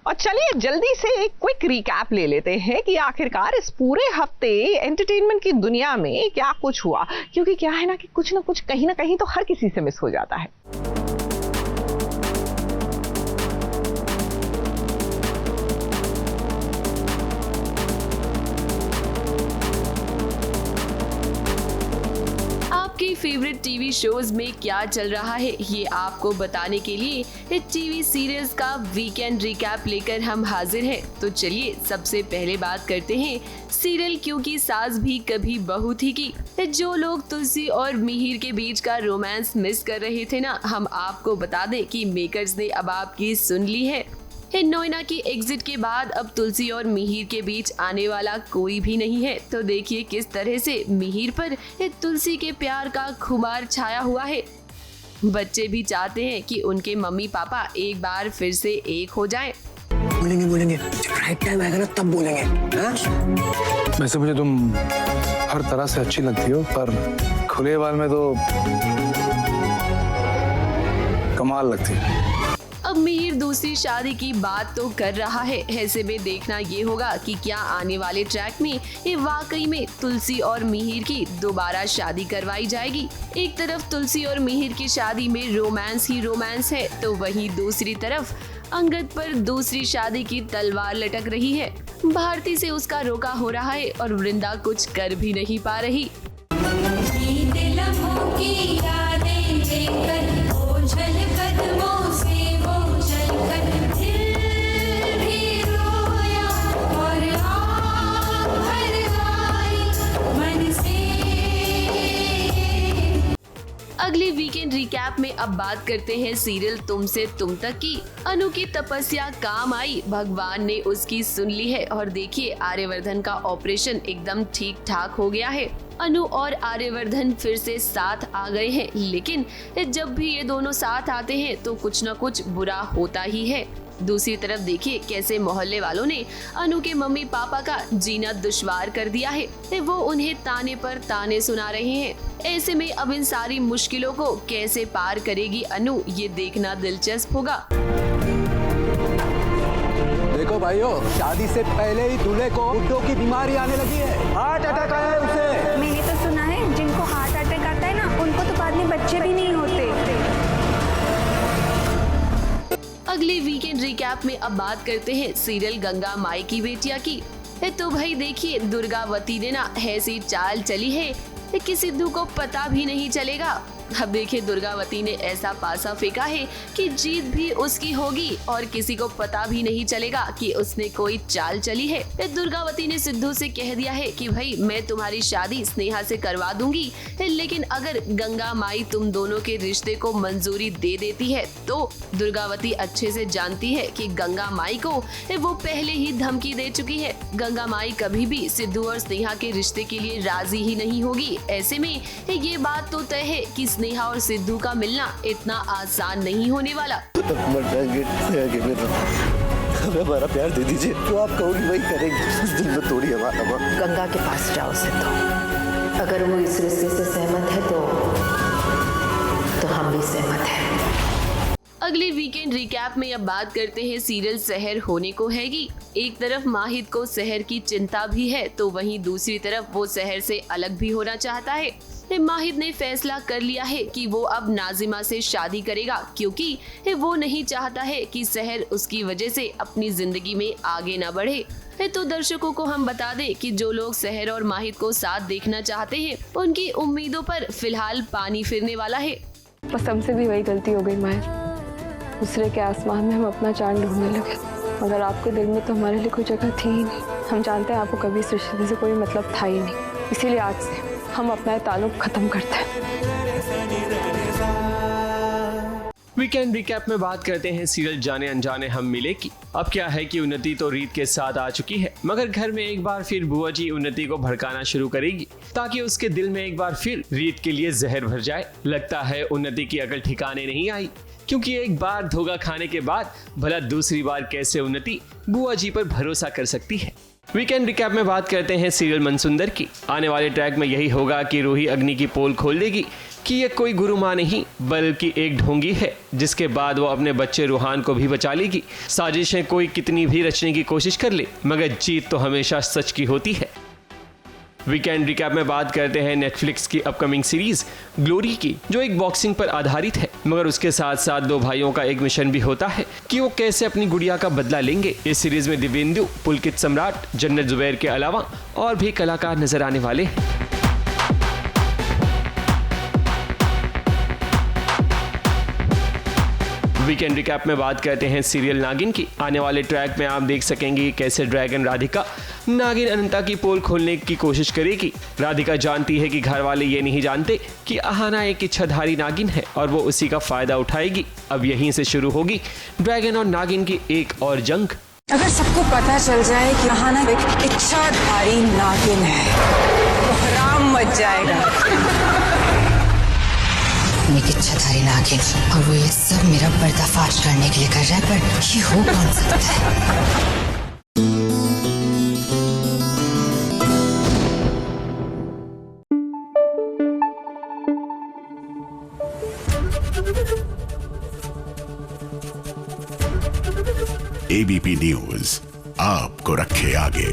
और चलिए जल्दी से एक क्विक रिकैप ले लेते हैं कि आखिरकार इस पूरे हफ्ते एंटरटेनमेंट की दुनिया में क्या कुछ हुआ, क्योंकि क्या है ना कि कुछ ना कुछ कहीं ना कहीं तो हर किसी से मिस हो जाता है। आपके फेवरेट टीवी शोज में क्या चल रहा है ये आपको बताने के लिए टीवी सीरियल्स का वीकेंड रिकैप लेकर हम हाजिर हैं। तो चलिए सबसे पहले बात करते हैं सीरियल क्योंकि सास भी कभी बहू थी की। जो लोग तुलसी और मिहिर के बीच का रोमांस मिस कर रहे थे ना, हम आपको बता दें कि मेकर्स ने अब आपकी सुन ली है। नोएडा की एग्जिट के बाद अब तुलसी और मिहिर के बीच आने वाला कोई भी नहीं है। तो देखिए किस तरह से मिहिर पर तुलसी के प्यार का खुमार छाया हुआ है। बच्चे भी चाहते हैं कि उनके मम्मी पापा एक बार फिर से एक हो जाएं। बोलेंगे जब राइट टाइम आएगा ना तब बोलेंगे। वैसे मुझे तुम हर तरह से अच्छी लगती हो, पर खुले बाल में तो कमाल लगती है। अब मिहिर दूसरी शादी की बात तो कर रहा है। ऐसे में देखना ये होगा कि क्या आने वाले ट्रैक में ये वाकई में तुलसी और मिहिर की दोबारा शादी करवाई जाएगी। एक तरफ तुलसी और मिहिर की शादी में रोमांस ही रोमांस है, तो वहीं दूसरी तरफ अंगद पर दूसरी शादी की तलवार लटक रही है। भारती से उसका रोका हो रहा है और वृंदा कुछ कर भी नहीं पा रही। अगले वीकेंड रिकैप में अब बात करते हैं सीरियल तुमसे तुम तक की। अनु की तपस्या काम आई, भगवान ने उसकी सुन ली है और देखिए आर्यवर्धन का ऑपरेशन एकदम ठीक ठाक हो गया है। अनु और आर्यवर्धन फिर से साथ आ गए हैं, लेकिन जब भी ये दोनों साथ आते हैं तो कुछ न कुछ बुरा होता ही है। दूसरी तरफ देखिए कैसे मोहल्ले वालों ने अनु के मम्मी पापा का जीना दुश्वार कर दिया है। वो उन्हें ताने पर ताने सुना रहे हैं। ऐसे में अब इन सारी मुश्किलों को कैसे पार करेगी अनु, ये देखना दिलचस्प होगा। देखो भाइयों, शादी से पहले ही दूल्हे को बुड्ढों की बीमारी आने लगी है। हार्ट अटैक आया है उसे। मैंने तो सुना है जिनको हार्ट अटैक आता है ना, उनको तो बाद में बच्चे भी नहीं होते। अगले वीकेंड रिकैप में अब बात करते हैं सीरियल गंगा माई की बेटिया की। तो भाई देखिए दुर्गावती ने ना ऐसी चाल चली है कि सिद्धू को पता भी नहीं चलेगा। अब देखिए दुर्गावती ने ऐसा पासा फेंका है कि जीत भी उसकी होगी और किसी को पता भी नहीं चलेगा कि उसने कोई चाल चली है। दुर्गावती ने सिद्धू से कह दिया है कि भाई मैं तुम्हारी शादी स्नेहा से करवा दूंगी, लेकिन अगर गंगा माई तुम दोनों के रिश्ते को मंजूरी दे देती है तो दुर्गावती अच्छे से जानती है कि गंगा माई को वो पहले ही धमकी दे चुकी है। गंगा माई कभी भी सिद्धू और स्नेहा के रिश्ते के लिए राजी ही नहीं होगी। ऐसे में ये बात तो तय है कि स्नेहा और सिद्धू का मिलना इतना आसान नहीं होने वाला। हमें हमारा प्यार दे दीजिए, जो आप कहोगी वही करेंगे। उस दिल में थोड़ी हमारा। गंगा के पास जाओ सिद्धू, अगर वो इस रिश्ते से सहमत है तो हम भी सहमत हैं। अगले वीकेंड रिकैप में अब बात करते हैं सीरियल सहर होने को हैगी। एक तरफ माहिद को सहर की चिंता भी है, तो वहीं दूसरी तरफ वो सहर से अलग भी होना चाहता है। माहिद ने फैसला कर लिया है कि वो अब नाजिमा से शादी करेगा, क्योंकि वो नहीं चाहता है कि सहर उसकी वजह से अपनी जिंदगी में आगे न बढ़े। तो दर्शकों को हम बता दें कि जो लोग सहर और माहिद को साथ देखना चाहते हैं, उनकी उम्मीदों पर फिलहाल पानी फिरने वाला है। बस हमसे भी वही गलती हो गई माहिर, दूसरे के आसमान में हम अपना चांद ढूंढने लगे, मगर आपके दिल में तो हमारे लिए कोई जगह थी ही नहीं। हम जानते हैं आपको कभी इस रिश्ते से कोई मतलब था ही नहीं, इसीलिए आज से हम अपना ताल्लुक खत्म करते हैं। वीकेंड रिकैप में बात करते हैं सीरियल जाने अनजाने हम मिले की। अब क्या है कि उन्नति तो रीत के साथ आ चुकी है, मगर घर में एक बार फिर बुआ जी उन्नति को भड़काना शुरू करेगी ताकि उसके दिल में एक बार फिर रीत के लिए जहर भर जाए। लगता है उन्नति की अकल ठिकाने नहीं आई, क्योंकि एक बार धोखा खाने के बाद भला दूसरी बार कैसे उन्नति बुआ जी पर भरोसा कर सकती है। वीकेंड रिकैप में बात करते हैं सीरियल मनसुंदर की। आने वाले ट्रैक में यही होगा कि रूही अग्नि की पोल खोल देगी कि ये कोई गुरु माँ नहीं बल्कि एक ढोंगी है, जिसके बाद वो अपने बच्चे रूहान को भी बचा लेगी। साजिशें कोई कितनी भी रचने की कोशिश कर ले, मगर जीत तो हमेशा सच की होती है। वीकेंड रिकैप में बात करते हैं नेटफ्लिक्स की अपकमिंग सीरीज ग्लोरी की, जो एक बॉक्सिंग पर आधारित है, मगर उसके साथ साथ दो भाइयों का एक मिशन भी होता है कि वो कैसे अपनी गुड़िया का बदला लेंगे। इस सीरीज में दिव्येंदु, पुलकित सम्राट, जन्नत जुबैर के अलावा और भी कलाकार नजर आने वाले हैं। वीकेंड रिकैप में बात करते हैं सीरियल नागिन की। आने वाले ट्रैक में आप देख सकेंगे कैसे ड्रैगन राधिका नागिन अनंता की पोल खोलने की कोशिश करेगी। राधिका जानती है कि घर वाले ये नहीं जानते कि अहाना एक इच्छाधारी नागिन है और वो उसी का फायदा उठाएगी। अब यहीं से शुरू होगी ड्रैगन और नागिन की एक और जंग। अगर सबको पता चल जाए कि अहाना एक इच्छाधारी नागिन है तो हराम मच जाएगा। एक इच्छाधारी नागिन और वो ये सब मेरा पर्दाफाश करने के लिए कर रहा है, पर ये हो कौन सकता है? एबीपी न्यूज आपको रखे आगे।